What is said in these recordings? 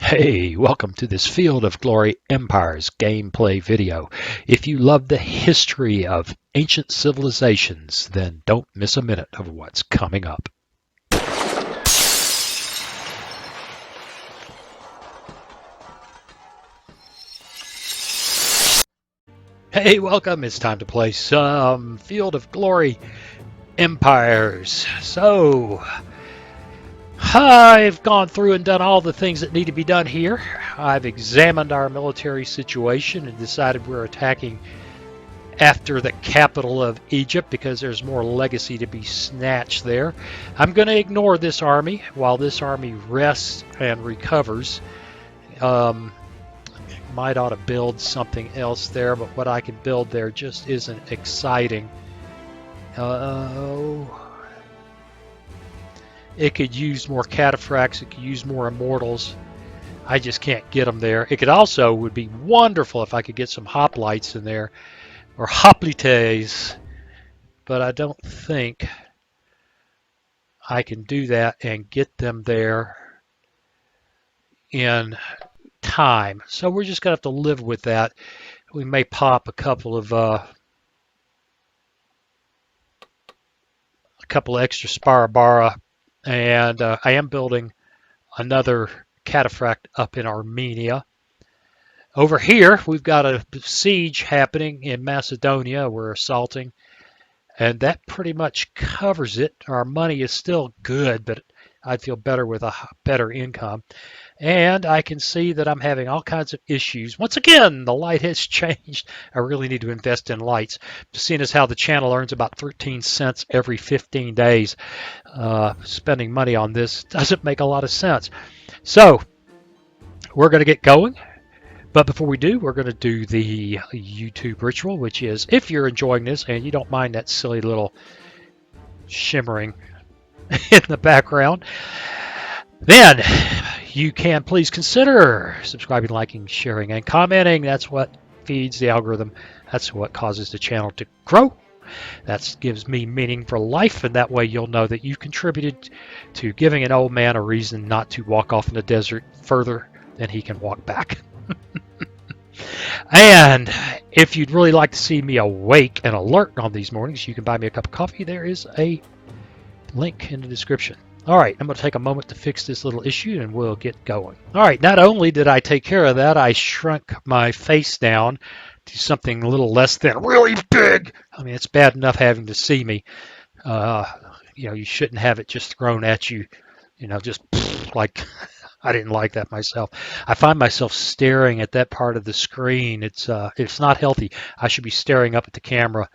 Hey, welcome to this Field of Glory Empires gameplay video. If you love the history of ancient civilizations, then don't miss a minute of what's coming up. Hey, welcome. It's time to play some Field of Glory Empires. So, I've gone through and done all the things that need to be done here. I've examined our military situation and decided we're attacking after the capital of Egypt because there's more legacy to be snatched there. I'm going to ignore this army while this army rests and recovers. Might ought to build something else there, but what I can build there just isn't exciting. It could use more cataphracts, it could use more immortals. I just can't get them there. It could also would be wonderful if I could get some hoplites in there, or hoplites, but I don't think I can do that and get them there in time. So we're just gonna have to live with that. We may pop a couple of extra Sparabara. And I am building another cataphract up in Armenia. Over here, we've got a siege happening in Macedonia. We're assaulting, and that pretty much covers it. Our money is still good, but I'd feel better with a better income. And I can see that I'm having all kinds of issues. Once again, the light has changed. I really need to invest in lights. Seeing as how the channel earns about 13 cents every 15 days, spending money on this doesn't make a lot of sense. So we're going to get going. But before we do, we're going to do the YouTube ritual, which is, if you're enjoying this and you don't mind that silly little shimmering in the background, then you can please consider subscribing, liking, sharing, and commenting. That's what feeds the algorithm. That's what causes the channel to grow. That gives me meaning for life, and that way you'll know that you've contributed to giving an old man a reason not to walk off in the desert further than he can walk back. And if you'd really like to see me awake and alert on these mornings, you can buy me a cup of coffee. There is a link in the description. All right, I'm going to take a moment to fix this little issue and we'll get going. All right, not only did I take care of that, I shrunk my face down to something a little less than really big. I mean, it's bad enough having to see me. You shouldn't have it just thrown at you, just like I didn't like that myself. I find myself staring at that part of the screen. It's not healthy. I should be staring up at the camera,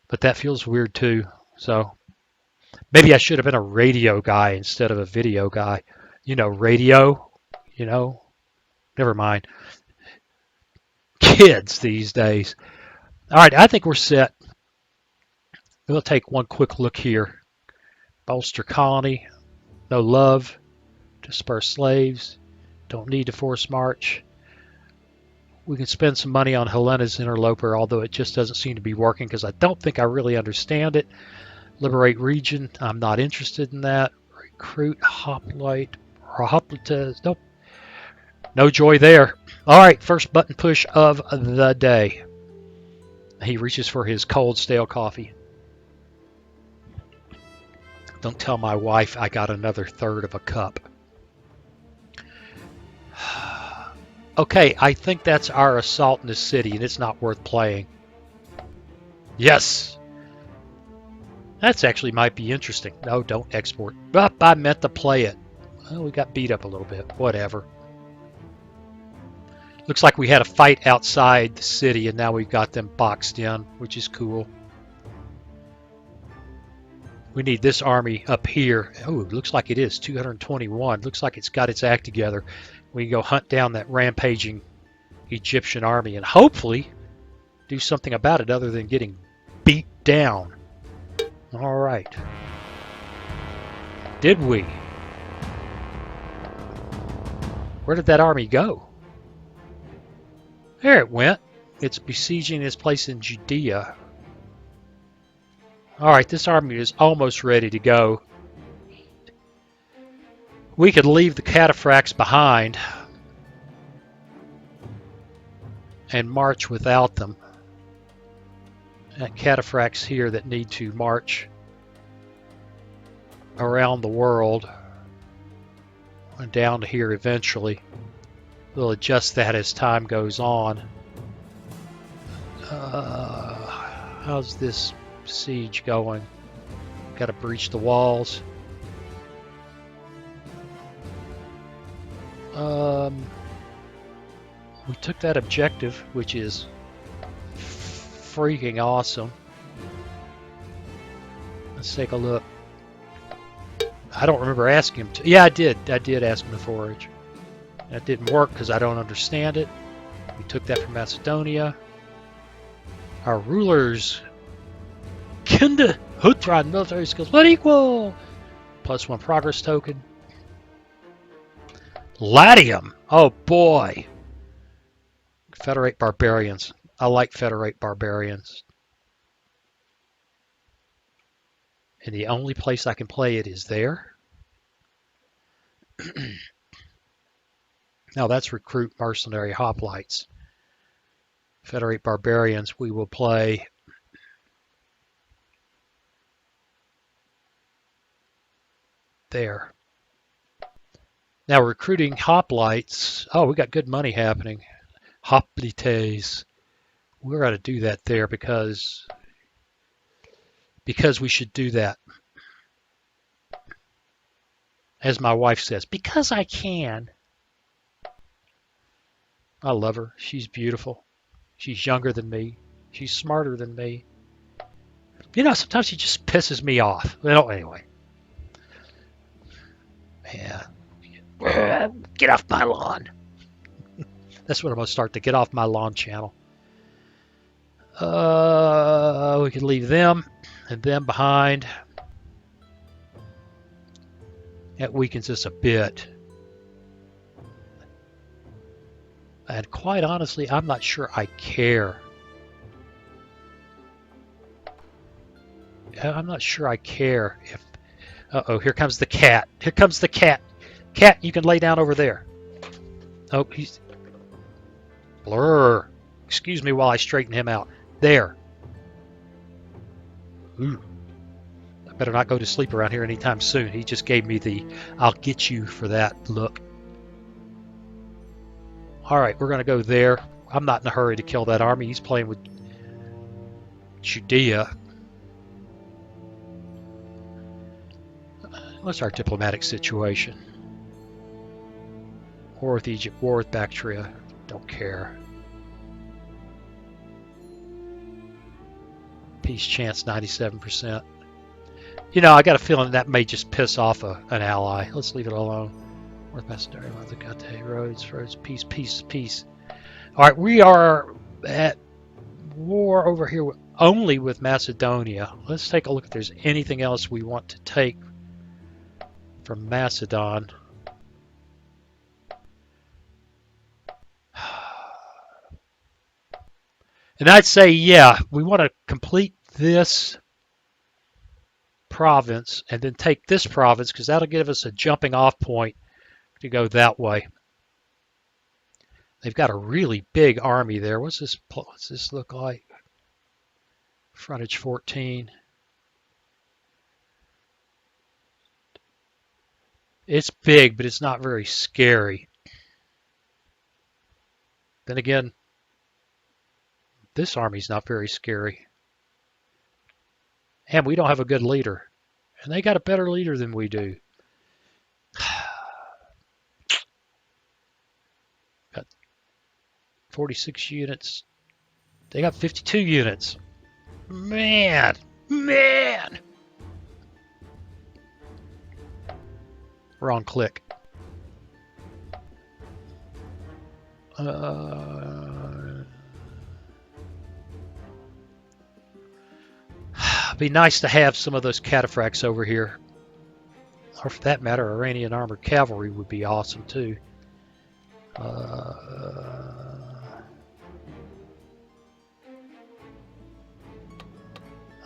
but that feels weird too. So maybe I should have been a radio guy instead of a video guy. Radio, never mind. Kids these days. All right, I think we're set. We'll take one quick look here. Bolster colony. No love. Disperse slaves. Don't need to force march. We can spend some money on Helena's interloper, although it just doesn't seem to be working because I don't think I really understand it. Liberate region. I'm not interested in that. Recruit hoplite or hoplites. Nope. No joy there. All right, first button push of the day. He reaches for his cold, stale coffee. Don't tell my wife I got another third of a cup. Okay, I think that's our assault in the city, and it's not worth playing. Yes! That's actually might be interesting. No, don't export. But I meant to play it. Well, we got beat up a little bit. Whatever. Looks like we had a fight outside the city, and now we've got them boxed in, which is cool. We need this army up here. Oh, it looks like it is 221. Looks like it's got its act together. We can go hunt down that rampaging Egyptian army and hopefully do something about it other than getting beat down. All right. Did we? Where did that army go? There it went. It's besieging this place in Judea. All right, this army is almost ready to go. We could leave the cataphracts behind and march without them. And cataphracts here that need to march around the world and down to here eventually. We'll adjust that as time goes on. How's this siege going? Got to breach the walls. We took that objective, which is freaking awesome. Let's take a look. I don't remember asking him to. Yeah, I did. I did ask him to forage. That didn't work because I don't understand it. We took that from Macedonia. Our rulers, Kinda, Hutran, military skills, but equal. +1 progress token. Latium. Oh boy. Federate barbarians. I like federate barbarians. And the only place I can play it is there. Now that's recruit mercenary hoplites. Federate barbarians we will play there. Now recruiting hoplites. Oh, we got good money happening. Hoplites. We're going to do that there because we should do that. As my wife says, because I can. I love her. She's beautiful. She's younger than me. She's smarter than me. You know, sometimes she just pisses me off. Well, anyway. Yeah. Get off my lawn. That's what I'm going to start, the Get Off My Lawn channel. We can leave them and them behind. That weakens us a bit. And quite honestly, I'm not sure I care. I'm not sure I care if... Uh-oh, here comes the cat. Here comes the cat. Cat, you can lay down over there. Oh, he's... Blur. Excuse me while I straighten him out. There. Ooh. I better not go to sleep around here anytime soon. He just gave me the I'll get you for that look. Alright, we're going to go there. I'm not in a hurry to kill that army. He's playing with Judea. What's our diplomatic situation? War with Egypt, war with Bactria. Don't care. Peace chance 97%. You know, I got a feeling that may just piss off an ally. Let's leave it alone. North Macedonia, roads, peace. All right, we are at war over here only with Macedonia. Let's take a look if there's anything else we want to take from Macedon. And I'd say, yeah, we want to complete this province and then take this province because that'll give us a jumping off point to go that way. They've got a really big army there. What's this look like? Frontage 14. It's big, but it's not very scary. Then again, this army's not very scary. And we don't have a good leader. And they got a better leader than we do. Got 46 units. They got 52 units. Man! Wrong click. It'd be nice to have some of those cataphracts over here. Or for that matter, Iranian armored cavalry would be awesome too. I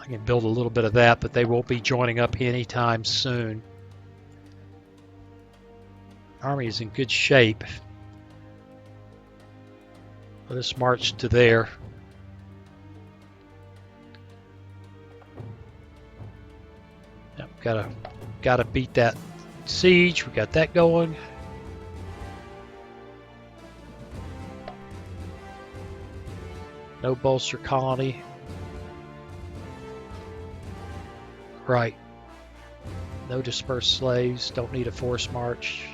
can build a little bit of that, but they won't be joining up anytime soon. Army is in good shape. Let us march to there. Yep, gotta beat that siege. We got that going. No bolster colony. Right. No dispersed slaves. Don't need a forced march.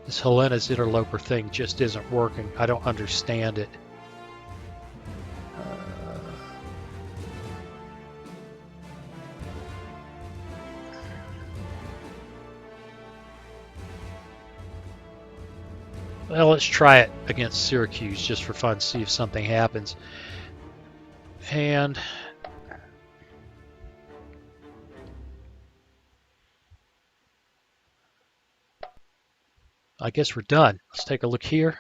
This Helena's interloper thing just isn't working. I don't understand it. Well, let's try it against Syracuse just for fun, see if something happens. And I guess we're done. Let's take a look here.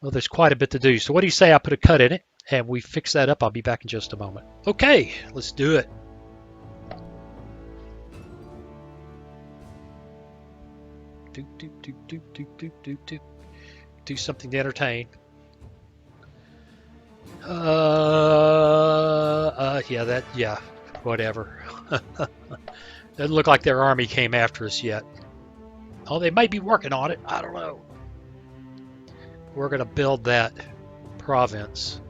Well, there's quite a bit to do. So what do you say I put a cut in it and we fix that up? I'll be back in just a moment. Okay, let's do it. Do something to entertain. Yeah, whatever. Doesn't look like their army came after us yet. Oh, they might be working on it. I don't know. We're going to build that province.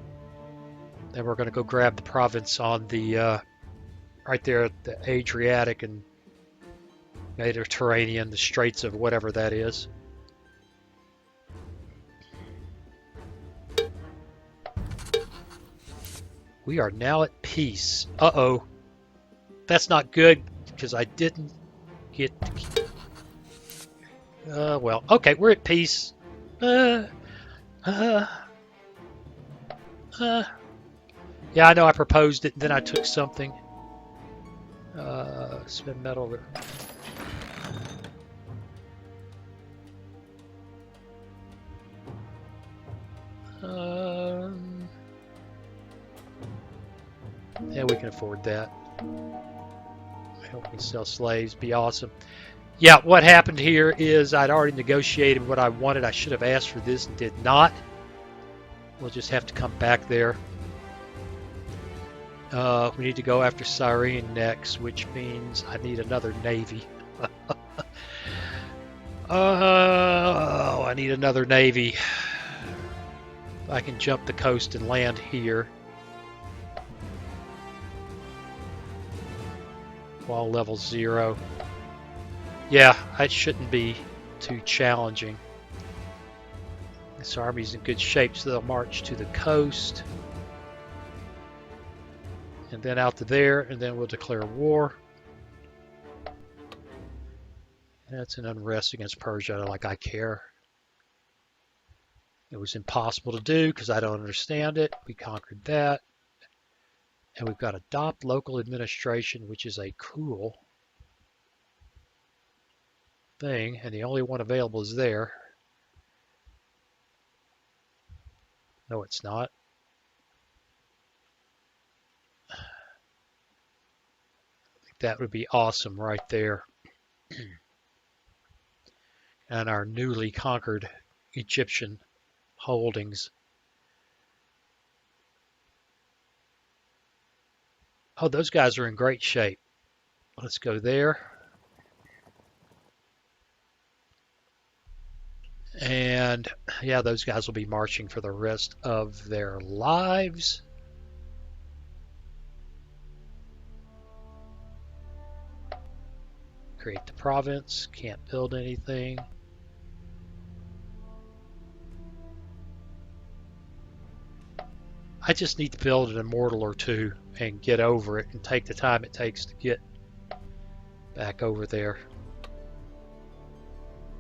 Then we're going to go grab the province on the right there at the Adriatic and Mediterranean, the Straits of whatever that is. We are now at peace. Uh-oh. That's not good because I didn't get... well, okay, we're at peace. Yeah, I know I proposed it, and then I took something. Spend metal. Yeah, we can afford that. Help me sell slaves, be awesome. Yeah, what happened here is I'd already negotiated what I wanted. I should have asked for this and did not. We'll just have to come back there. We need to go after Cyrene next, which means I need another navy. Oh, I need another navy. I can jump the coast and land here. Wall level 0. Yeah, it shouldn't be too challenging. This army's in good shape, so they'll march to the coast. And then out to there, and then we'll declare war. That's an unrest against Persia, like I care. It was impossible to do because I don't understand it. We conquered that. And we've got adopt local administration, which is a cool thing. And the only one available is there. No, it's not. I think that would be awesome right there. And our newly conquered Egyptian holdings. Oh, those guys are in great shape. Let's go there. And yeah, those guys will be marching for the rest of their lives. Create the province. Can't build anything. I just need to build an immortal or two and get over it and take the time it takes to get back over there.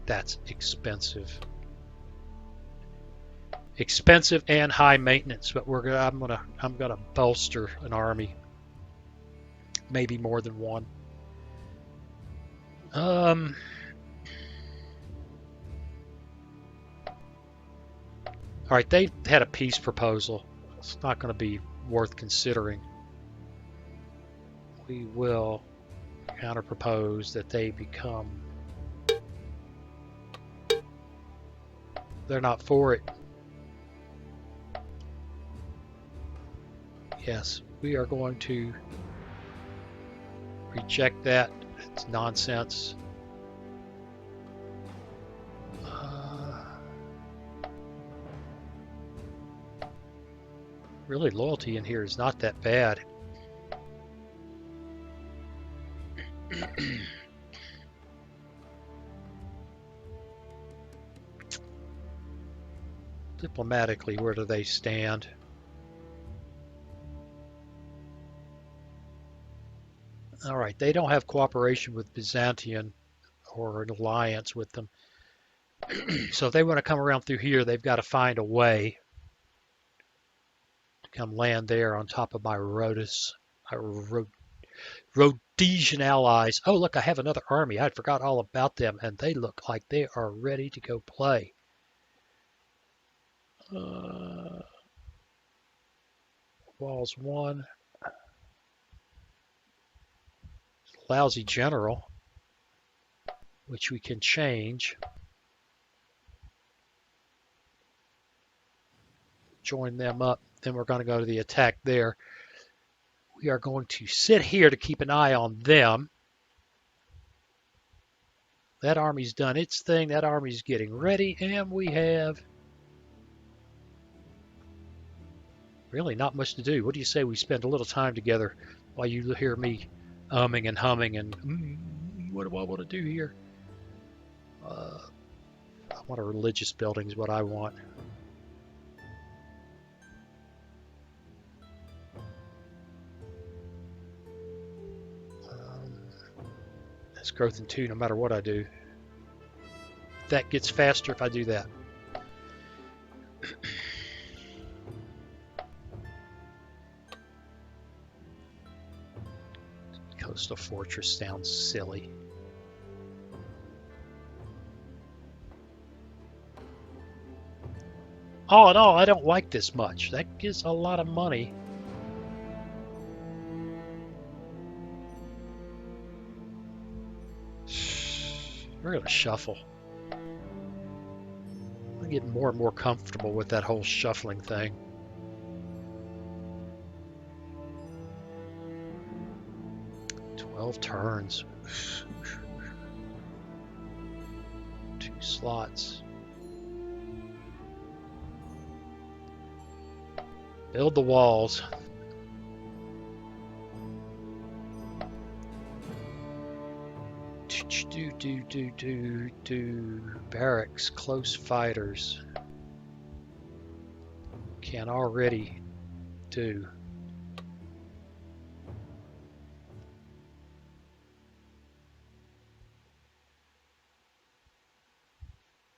That's expensive. Expensive and high maintenance, but I'm gonna bolster an army. Maybe more than one. All right, they had a peace proposal. It's not going to be worth considering. We will counter-propose that they become They're not for it. Yes, we are going to reject that. It's nonsense. Really, loyalty in here is not that bad. Diplomatically, where do they stand? All right, they don't have cooperation with Byzantium or an alliance with them. So if they want to come around through here, they've got to find a way to come land there on top of my Rhodesian allies. Oh, look, I have another army. I forgot all about them, and they look like they are ready to go play. Walls 1. Lousy general, which we can change. Join them up. Then we're going to go to the attack there. We are going to sit here to keep an eye on them. That army's done its thing. That army's getting ready, and we have really not much to do. What do you say we spend a little time together while you hear me umming and humming and what do I want to do here? I want a religious building is what I want. That's growth in 2 no matter what I do. That gets faster if I do that. Coastal fortress sounds silly. All in all, I don't like this much. That gives a lot of money. We're going to shuffle. I'm getting more and more comfortable with that whole shuffling thing. Turns. 2 slots. Build the walls. Do barracks, close fighters. Can already do.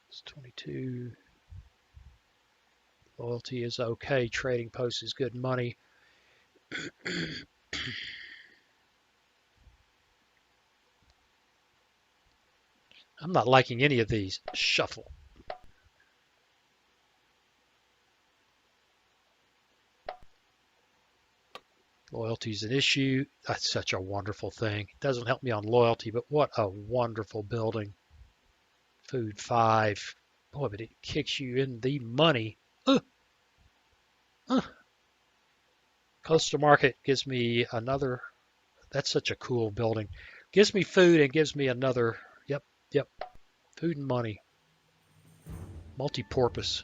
It's 22. Loyalty is okay. Trading post is good money. I'm not liking any of these. Shuffle. Loyalty is an issue. That's such a wonderful thing. It doesn't help me on loyalty, but what a wonderful building. Food 5. Boy, but it kicks you in the money. Coastal market gives me another. That's such a cool building. Gives me food and gives me another. Yep. Food and money. Multi-purpose.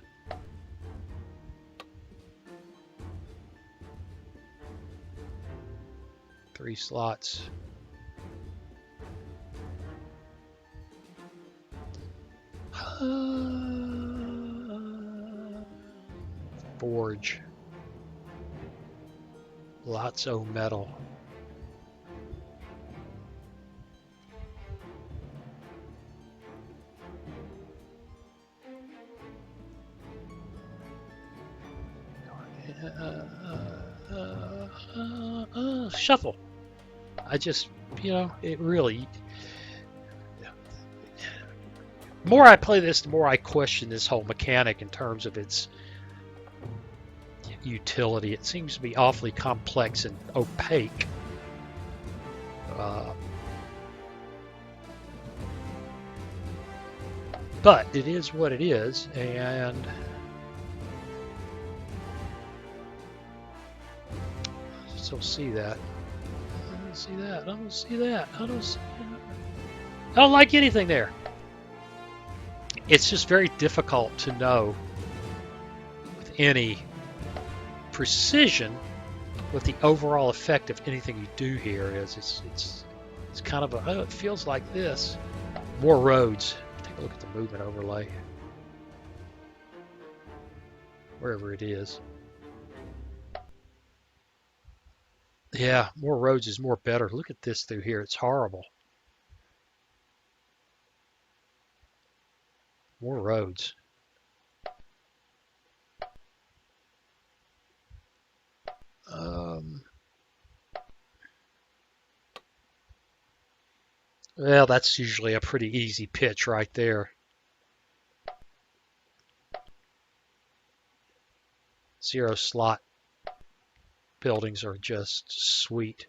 Three slots. Forge. Lots of metal. Shuffle. I just, it really. The more I play this, the more I question this whole mechanic in terms of its utility. It seems to be awfully complex and opaque. But it is what it is, and I still see that. I don't see that. I don't see that. I don't see that. I don't like anything there. It's just very difficult to know with any precision what the overall effect of anything you do here is. It's kind of a, oh, it feels like this. More roads. Take a look at the movement overlay. Wherever it is. Yeah, more roads is more better. Look at this through here. It's horrible. More roads. Well, that's usually a pretty easy pitch right there. Zero slot buildings are just sweet.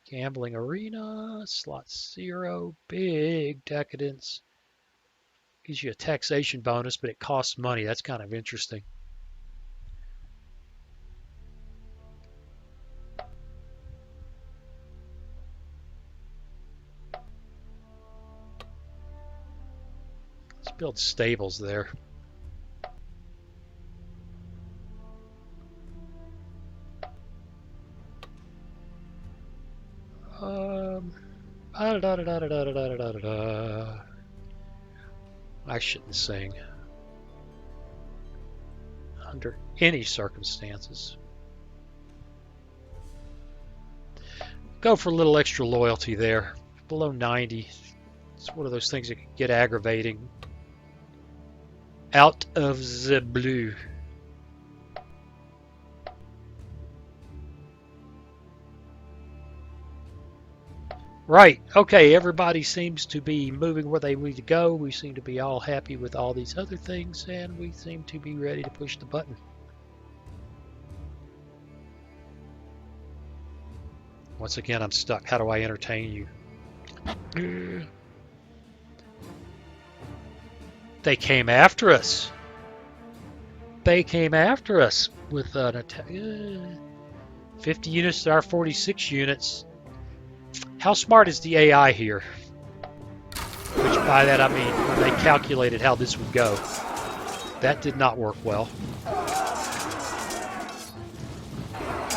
Gambling arena, slot 0, big decadence. Gives you a taxation bonus, but it costs money. That's kind of interesting. Let's build stables there. I shouldn't sing under any circumstances. Go for a little extra loyalty there. Below 90. It's one of those things that can get aggravating. Out of the blue. Right, okay, everybody seems to be moving where they need to go. We seem to be all happy with all these other things, and we seem to be ready to push the button. Once again, I'm stuck. How do I entertain you? They came after us. They came after us with an attack. 50 units to our 46 units. How smart is the AI here? Which by that I mean when they calculated how this would go. That did not work well.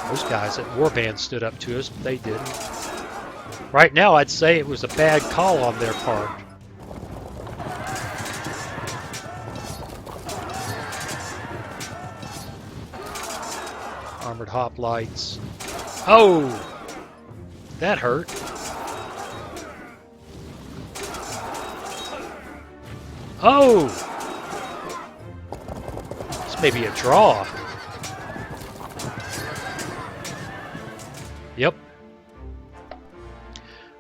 Those guys at Warband stood up to us, but they didn't. Right now I'd say it was a bad call on their part. Armored hoplites. Oh! That hurt. Oh! This may be a draw. Yep.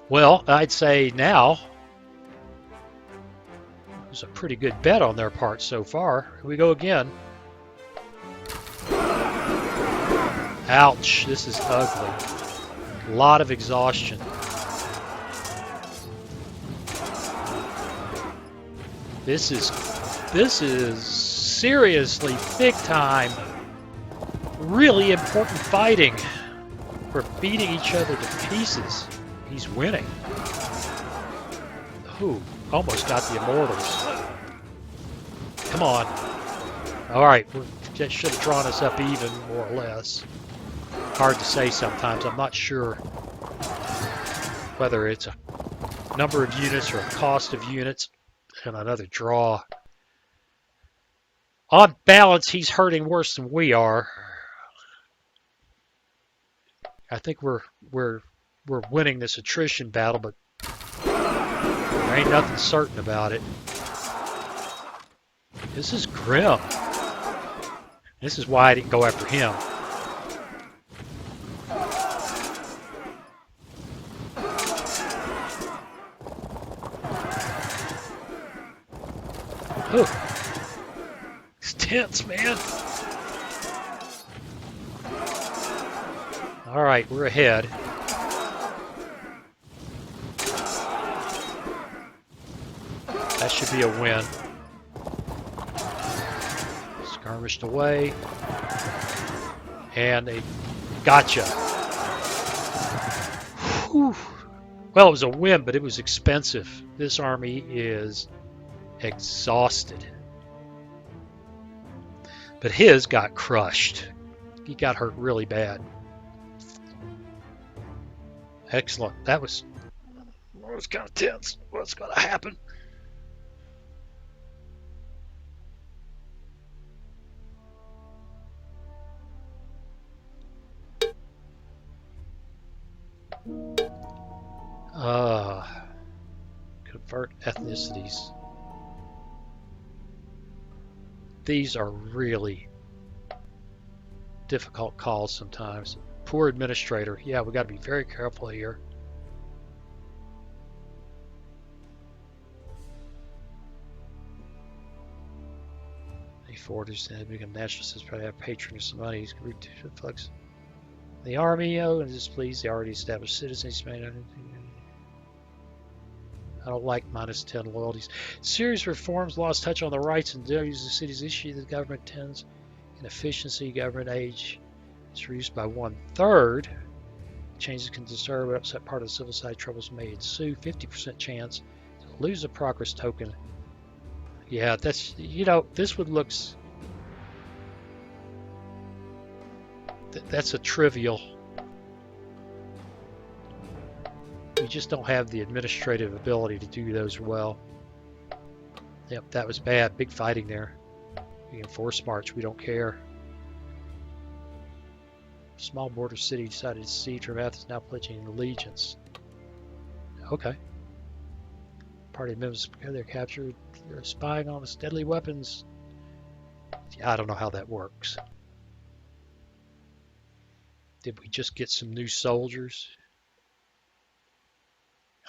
Well, I'd say now it was a pretty good bet on their part so far. Here we go again. Ouch, this is ugly. A lot of exhaustion. This is seriously big time, really important fighting. We're beating each other to pieces. He's winning. Ooh, almost got the Immortals. Come on. All right, that should have drawn us up even, more or less. Hard to say sometimes. I'm not sure whether it's a number of units or a cost of units. And another draw. On balance, he's hurting worse than we are. I think we're winning this attrition battle, but there ain't nothing certain about it. This is grim. This is why I didn't go after him. Ooh. It's tense, man. All right, we're ahead. That should be a win. Skirmished away. And they gotcha. Whew. Well, it was a win, but it was expensive. This army is exhausted. But his got crushed. He got hurt really bad. Excellent. That was kind of tense. What's going to happen? Convert ethnicities. These are really difficult calls sometimes. Poor administrator. Yeah, we got to be very careful here. Any forters and become nationalists probably have patronage of money. Flex the army. Oh, and displease the already established citizens. I don't like -10 loyalties. Serious reforms, lost touch on the rights and duties of the city's issue. The government tends inefficiency. Government age is reduced by 1/3. Changes can disturb or upset part of the civil side. Troubles may ensue. 50% chance to lose a progress token. Yeah, that's, you know, this one looks. That's a trivial. We just don't have the administrative ability to do those well. Yep, that was bad. Big fighting there. We can force march. We don't care. Small border city decided to siege from Athens, now pledging allegiance. Okay. Party members prepare their capture. They're spying on us. Deadly weapons. Yeah, I don't know how that works. Did we just get some new soldiers?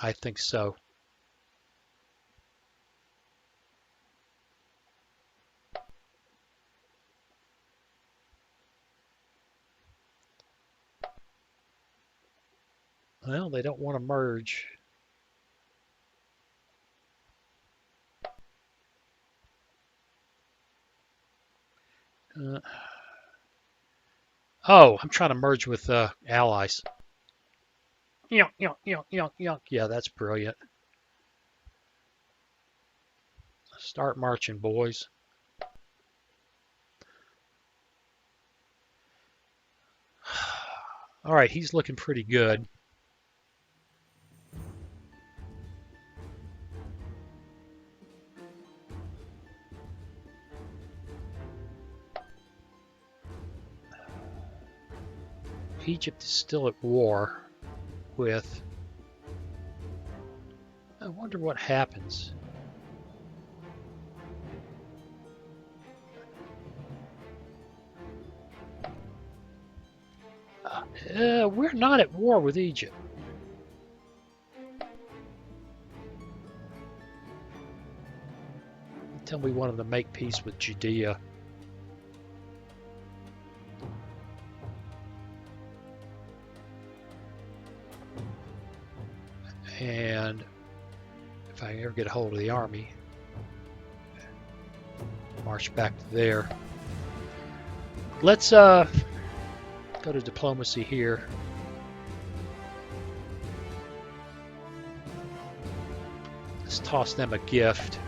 I think so. Well, they don't want to merge. Oh, I'm trying to merge with allies. Yeah, that's brilliant. Start marching, boys. All right, he's looking pretty good. Egypt is still at war with. I wonder what happens. We're not at war with Egypt. Tell me we wanted to make peace with Judea. And if I ever get a hold of the army, march back to there. Let's go to diplomacy here. Let's toss them a gift.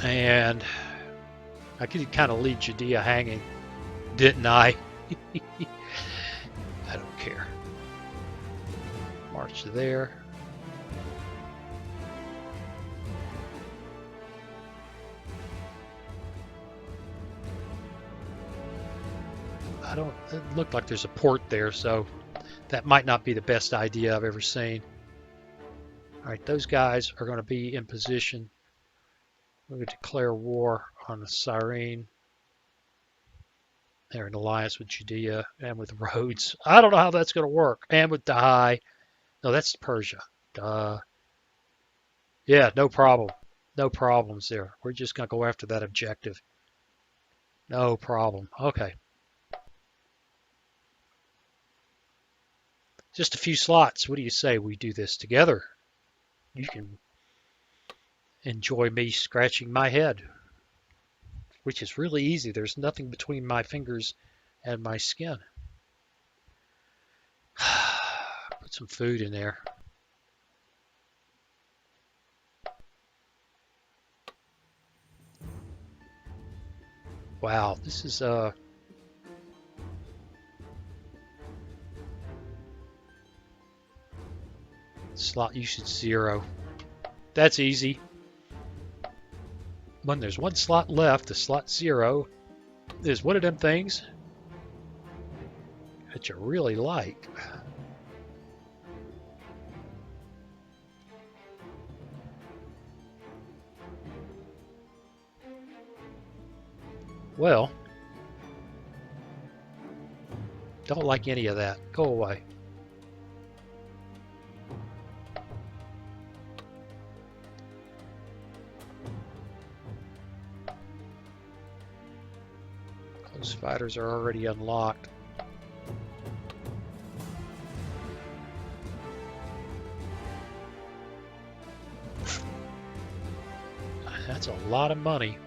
And I could kind of leave Judea hanging, didn't I? I don't care. March there. It looked like there's a port there, so that might not be the best idea I've ever seen. All right, those guys are going to be in position. We're going to declare war on the Cyrene. They're in alliance with Judea and with Rhodes. I don't know how that's going to work. And with Dahai. No, that's Persia. Yeah, no problem. No problems there. We're just going to go after that objective. No problem. Okay. Just a few slots. What do you say we do this together? you can enjoy me scratching my head, which is really easy. There's nothing between my fingers and my skin. Put some food in there. Wow, this is slot usage 0. That's easy. When there's one slot left, the slot 0 is one of them things that you really like. Well, don't like any of that. Go away. Those fighters are already unlocked. That's a lot of money.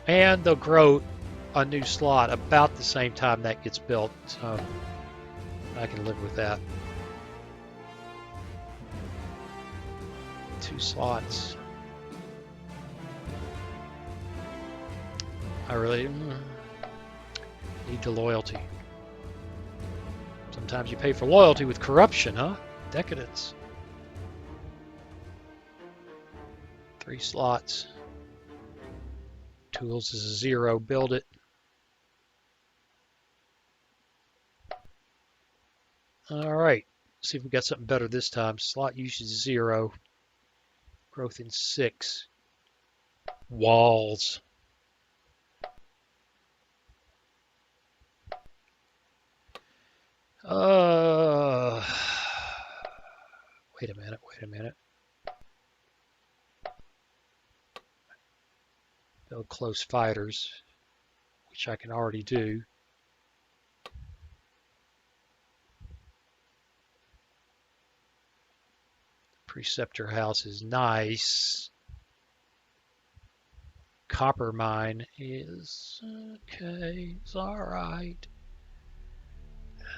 And they'll grow a new slot about the same time that gets built, so I can live with that. 2 slots. I really need the loyalty. Sometimes you pay for loyalty with corruption, huh? Decadence. 3 slots. Tools is a 0. Build it. All right. See if we got something better this time. Slot usage 0. Growth in 6. Walls. Wait a minute. Wait a minute. Build close fighters, which I can already do. Preceptor house is nice. Copper mine is okay. It's all right.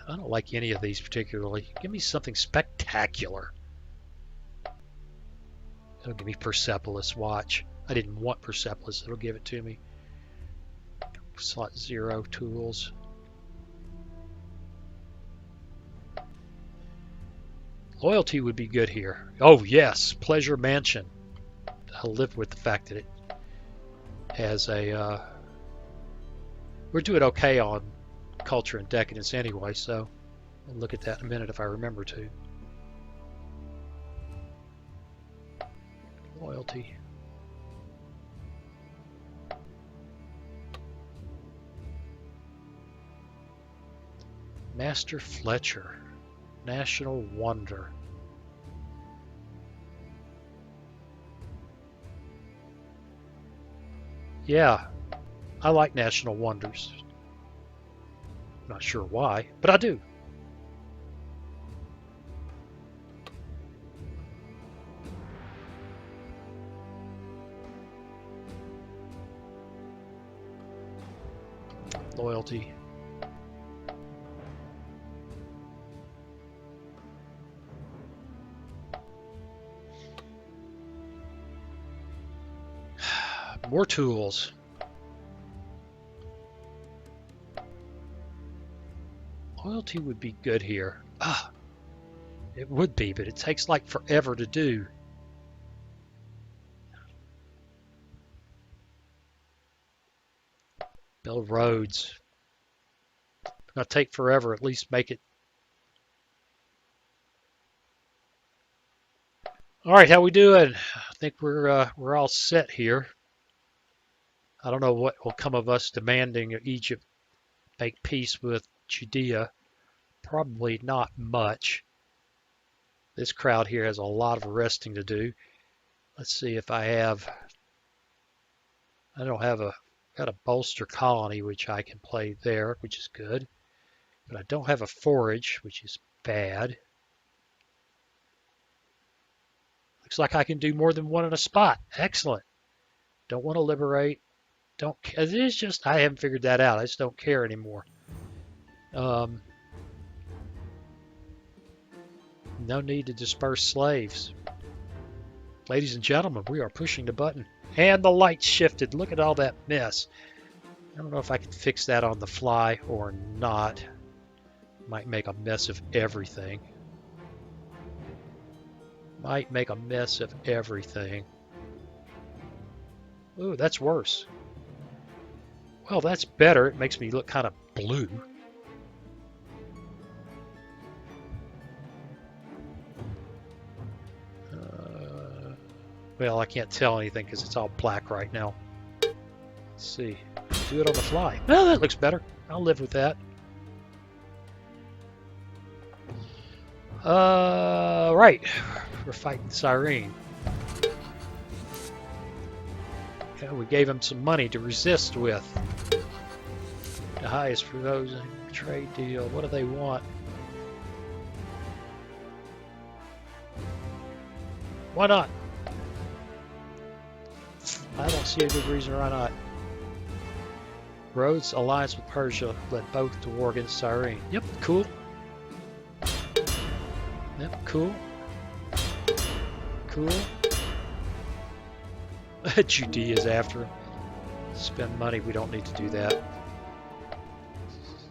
I don't like any of these particularly. Give me something spectacular. It'll give me Persepolis. Watch. I didn't want Persepolis. It'll give it to me. Slot 0 tools. Loyalty would be good here. Oh yes, Pleasure Mansion. I'll live with the fact that it has a... we're doing okay on culture and decadence anyway, so I'll look at that in a minute if I remember to. Loyalty. Master Fletcher. National Wonder. Yeah, I like National Wonders. Not sure why, but I do. Loyalty. More tools. Loyalty would be good here. Ah, it would be, but it takes like forever to do. Build roads. It's gonna take forever. At least make it. All right, how we doing? I think we're all set here. I don't know what will come of us demanding Egypt make peace with Judea. Probably not much. This crowd here has a lot of arresting to do. Let's see if I have... I don't have got a bolster colony which I can play there, which is good. But I don't have a forage, which is bad. Looks like I can do more than one in a spot. Excellent. Don't want to liberate. Don't. It is just I haven't figured that out. I just don't care anymore. No need to disperse slaves. Ladies and gentlemen, we are pushing the button. And the lights shifted. Look at all that mess. I don't know if I can fix that on the fly or not. Might make a mess of everything. Might make a mess of everything. Ooh, that's worse. Well, that's better. It makes me look kind of blue. Well, I can't tell anything because it's all black right now. Let's see. Do it on the fly. Oh, that looks better. I'll live with that. Right. We're fighting Cyrene. Yeah, we gave him some money to resist with. The highest proposing trade deal. What do they want? Why not? I don't see a good reason why not. Rhodes' alliance with Persia led both to war against Cyrene. Yep, cool. Yep, cool. Cool. Judea's after him. Spend money, we don't need to do that.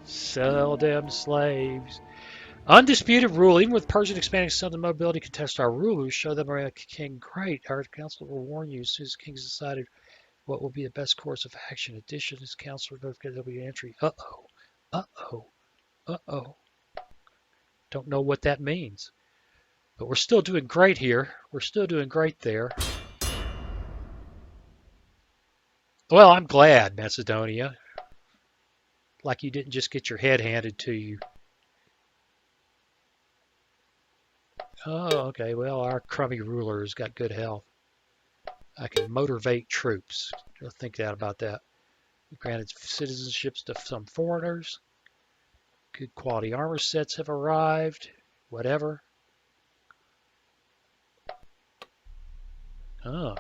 Sell them slaves. Undisputed rule, even with Persian expanding southern mobility, contest our rulers, show them our king great. Our council will warn you as soon as the king's decided what will be the best course of action. In addition, his council will get there'll be an entry. Uh-oh. Uh-oh. Uh-oh. Don't know what that means. But we're still doing great here. We're still doing great there. Well, I'm glad, Macedonia. Like you didn't just get your head handed to you. Oh, okay. Well, our crummy ruler has got good health. I can motivate troops. I'll think about that. We granted citizenships to some foreigners. Good quality armor sets have arrived. Whatever. Oh.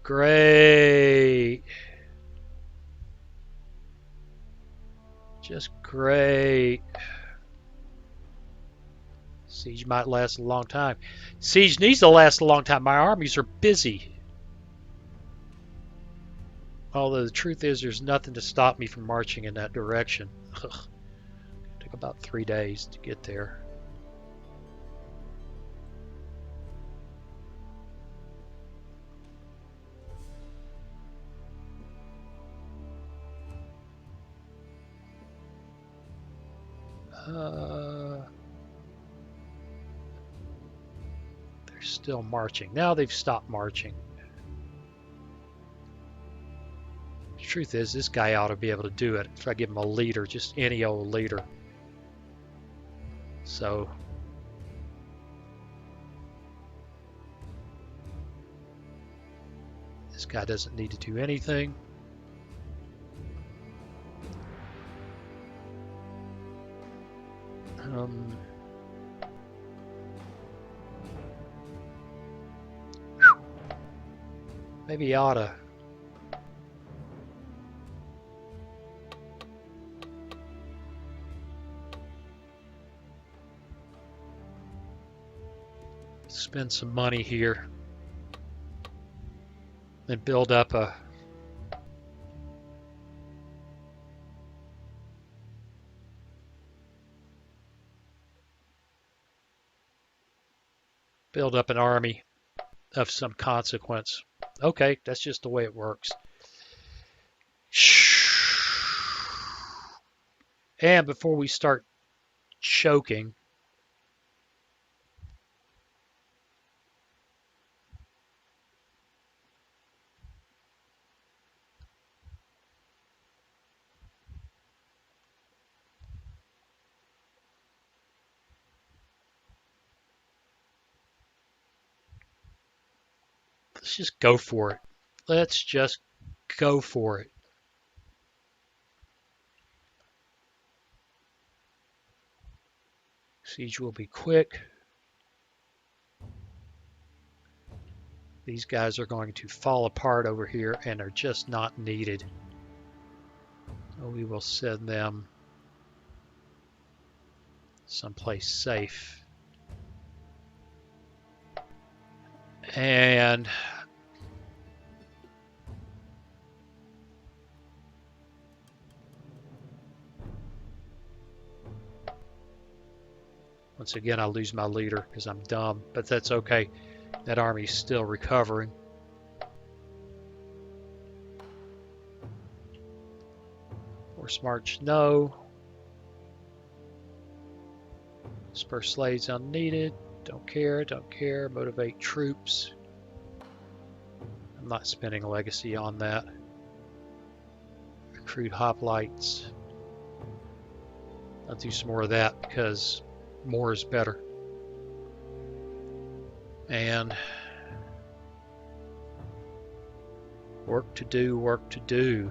Great. Just great. Siege might last a long time. Siege needs to last a long time. My armies are busy. Although the truth is there's nothing to stop me from marching in that direction. Ugh. It took about 3 days to get there. They're still marching. Now they've stopped marching. The truth is, this guy ought to be able to do it if I give him a leader, just any old leader. So, this guy doesn't need to do anything. Maybe he ought to. Spend some money here and build up a an army of some consequence. Okay, that's just the way it works. And before we start choking, let's just go for it. Let's just go for it. Siege will be quick. These guys are going to fall apart over here and are just not needed. So we will send them someplace safe. And once again, I lose my leader because I'm dumb, but that's okay. That army's still recovering. Force march, no. Spur slaves unneeded. Don't care, don't care. Motivate troops. I'm not spending a legacy on that. Recruit hoplites. I'll do some more of that because more is better. And work to do, work to do.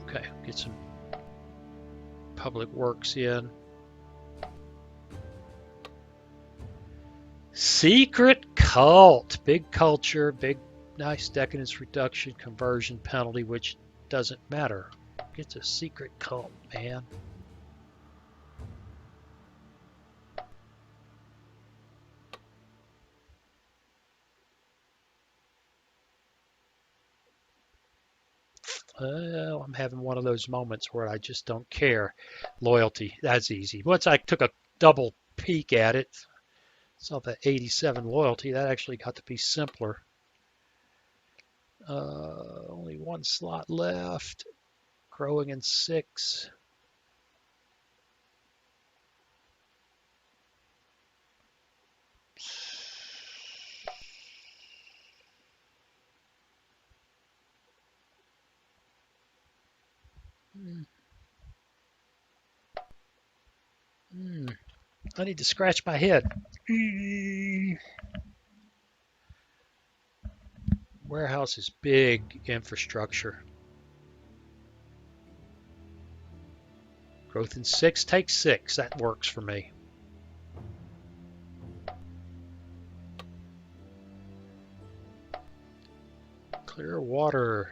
Okay, get some public works in. Secret cult. Big culture, big nice decadence reduction, conversion penalty, which doesn't matter. It's a secret cult, man. Well, I'm having one of those moments where I just don't care. Loyalty, that's easy. Once I took a double peek at it, saw the 87 loyalty, that actually got to be simpler. Only one slot left. Growing in 6. I need to scratch my head. Warehouse is big infrastructure. Growth in 6, take 6. That works for me. Clear water.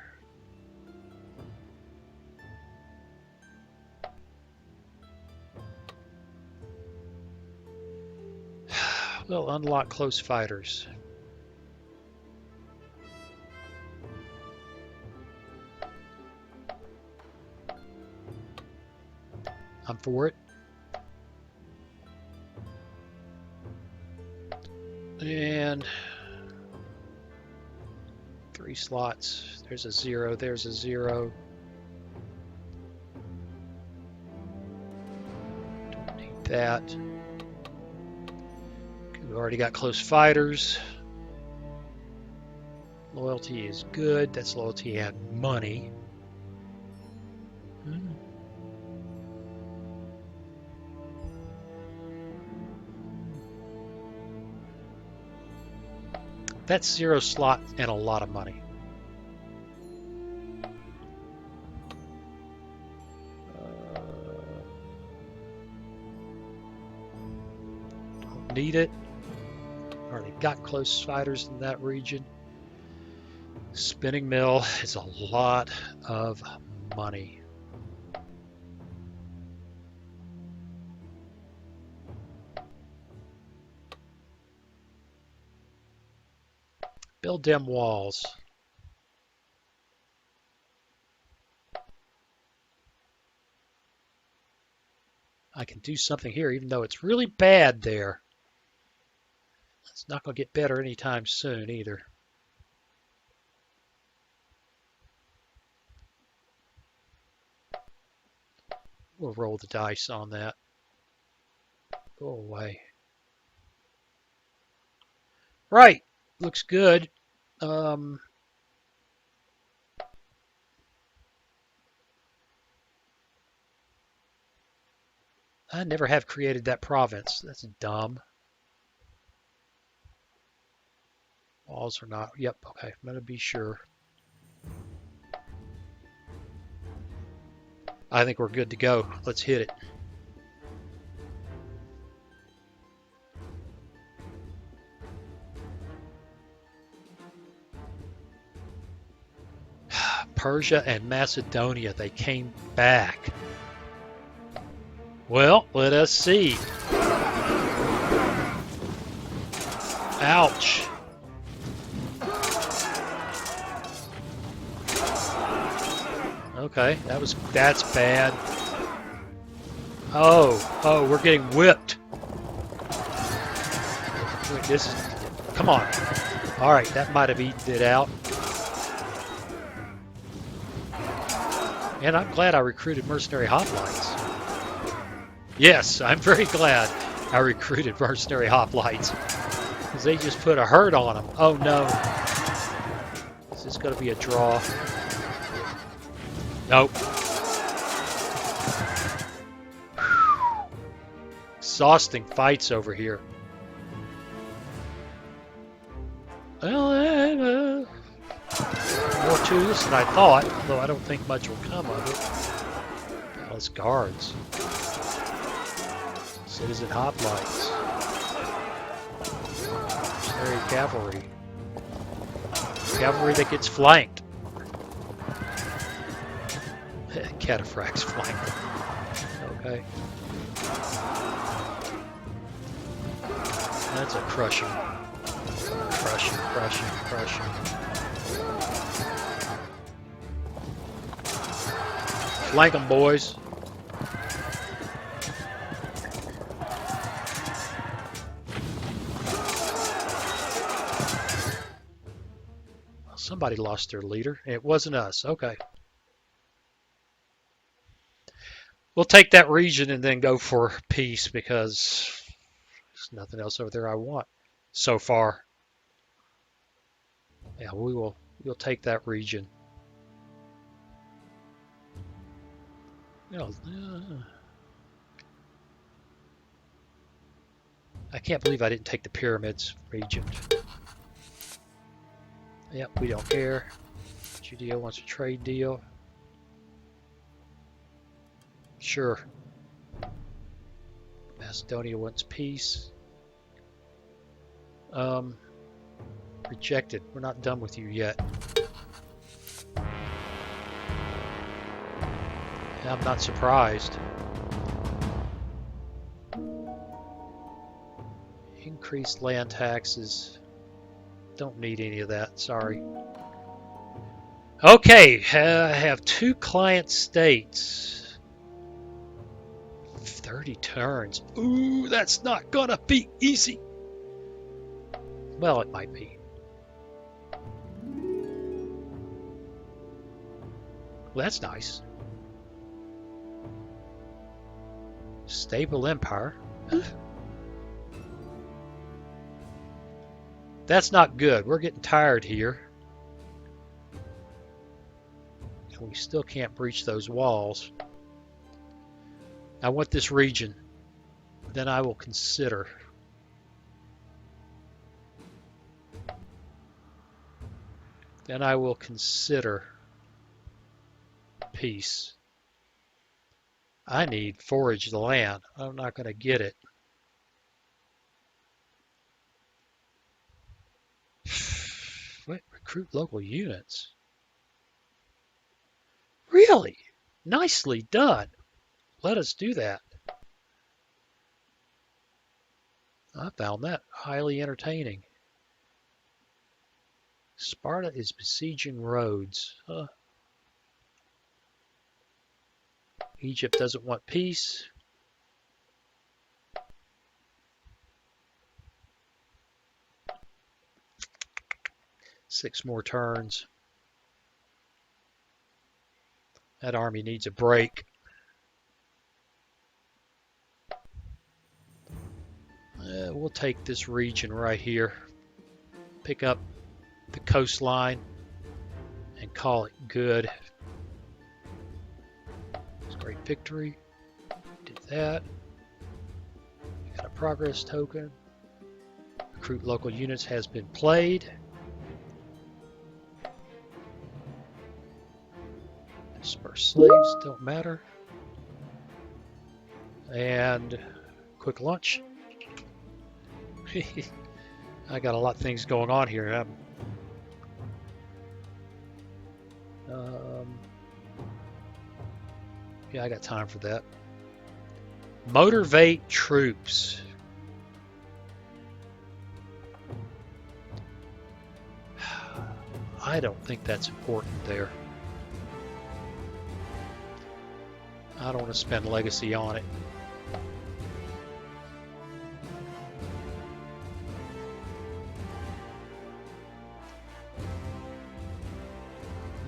We'll unlock close fighters. I'm for it. And 3 slots. There's a 0. There's a 0. Don't need that. Okay, we've already got close fighters. Loyalty is good. That's loyalty and money. That's 0 slot and a lot of money. Don't need it. Already got close fighters in that region. Spinning mill is a lot of money. Build them walls. I can do something here even though it's really bad there. It's not going to get better anytime soon either. We'll roll the dice on that. Go away. Right. Looks good. I never have created that province. That's dumb. Walls are not. Yep. Okay. I'm going to be sure. I think we're good to go. Let's hit it. Persia and Macedonia, they came back. Well, let us see. Ouch. Okay, that's bad. Oh, we're getting whipped. Wait, come on. All right, that might have eaten it out. And I'm glad I recruited mercenary hoplites. Yes, I'm very glad I recruited mercenary hoplites. Because they just put a hurt on them. Oh no. Is this going to be a draw? Nope. Exhausting fights over here. Well, more to this than I thought, although I don't think much will come of it. Palace guards. Citizen hoplites. Mercenary cavalry. Cavalry that gets flanked. Cataphracts flanked. Okay. That's a crushing. Crushing. Flank them, boys. Well, somebody lost their leader. It wasn't us. Okay. We'll take that region and then go for peace because there's nothing else over there I want so far. Yeah, we'll take that region. I can't believe I didn't take the pyramids for Egypt. Yep, we don't care. Judea wants a trade deal. Sure. Macedonia wants peace. Rejected. We're not done with you yet. I'm not surprised. Increased land taxes. Don't need any of that, sorry. Okay, I have 2 client states. 30 turns. Ooh, that's not gonna be easy. Well, it might be. Well, that's nice. Stable empire. That's not good. We're getting tired here. And we still can't breach those walls. I want this region. Then I will consider. Peace. I need foraged land. I'm not going to get it. What? Recruit local units. Really? Nicely done. Let us do that. I found that highly entertaining. Sparta is besieging Rhodes. Egypt doesn't want peace. Six more turns. That army needs a break. We'll take this region right here. Pick up the coastline and call it good. It's a great victory. Did that. Got a progress token. Recruit local units has been played. Disperse slaves, don't matter. and quick lunch. I got a lot of things going on here. Yeah, I got time for that. Motivate troops. I don't think that's important there. I don't want to spend legacy on it.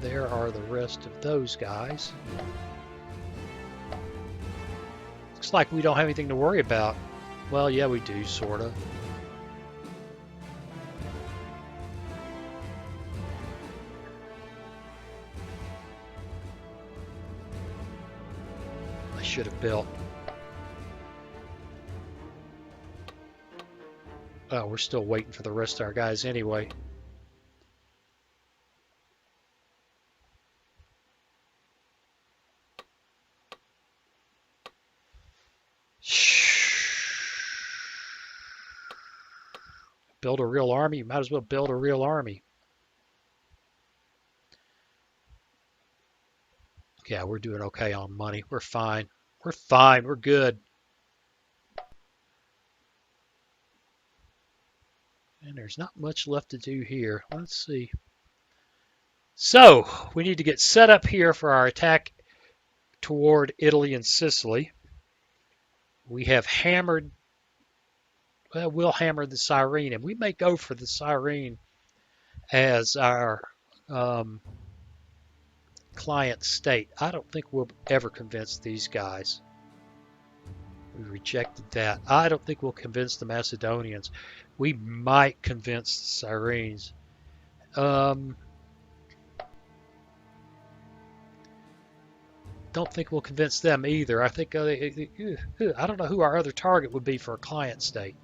There are the rest of those guys. Looks like we don't have anything to worry about. Well, yeah, we do, sort of. I should have built. Oh, we're still waiting for the rest of our guys anyway. Build a real army? You might as well build a real army. Yeah, we're doing okay on money. We're fine. We're fine. We're good. And there's not much left to do here. Let's see. So, we need to get set up here for our attack toward Italy and Sicily. We have hammered, well, we'll hammer the Cyrene, and we may go for the Cyrene as our client state. I don't think we'll ever convince these guys. We rejected that. I don't think we'll convince the Macedonians. We might convince the Cyrenes. Don't think we'll convince them either. I think I don't know who our other target would be for a client state.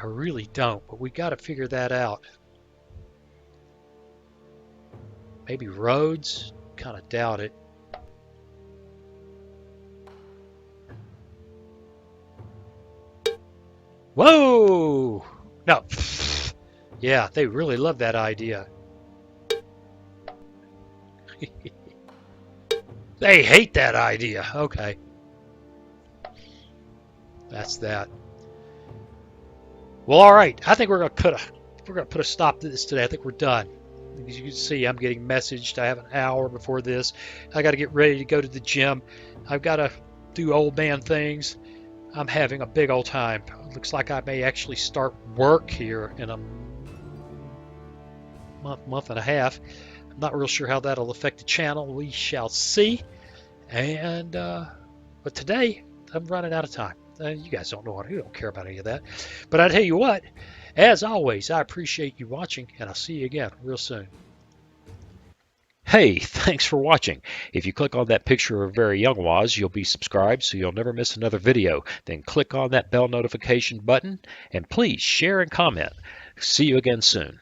I really don't, but we got to figure that out. Maybe Rhodes? Kind of doubt it. Whoa! No. Yeah, they really love that idea. They hate that idea. Okay. That's that. Well, all right. I think we're gonna put a stop to this today. I think we're done. As you can see, I'm getting messaged. I have an hour before this. I got to get ready to go to the gym. I've got to do old man things. I'm having a big old time. Looks like I may actually start work here in a month and a half. I'm not real sure how that'll affect the channel. We shall see. And but today I'm running out of time. You guys don't know what. You don't care about any of that. But I tell you what, as always, I appreciate you watching, and I'll see you again real soon. Hey, thanks for watching. If you click on that picture of very young Waz, you'll be subscribed so you'll never miss another video. Then click on that bell notification button, and please share and comment. See you again soon.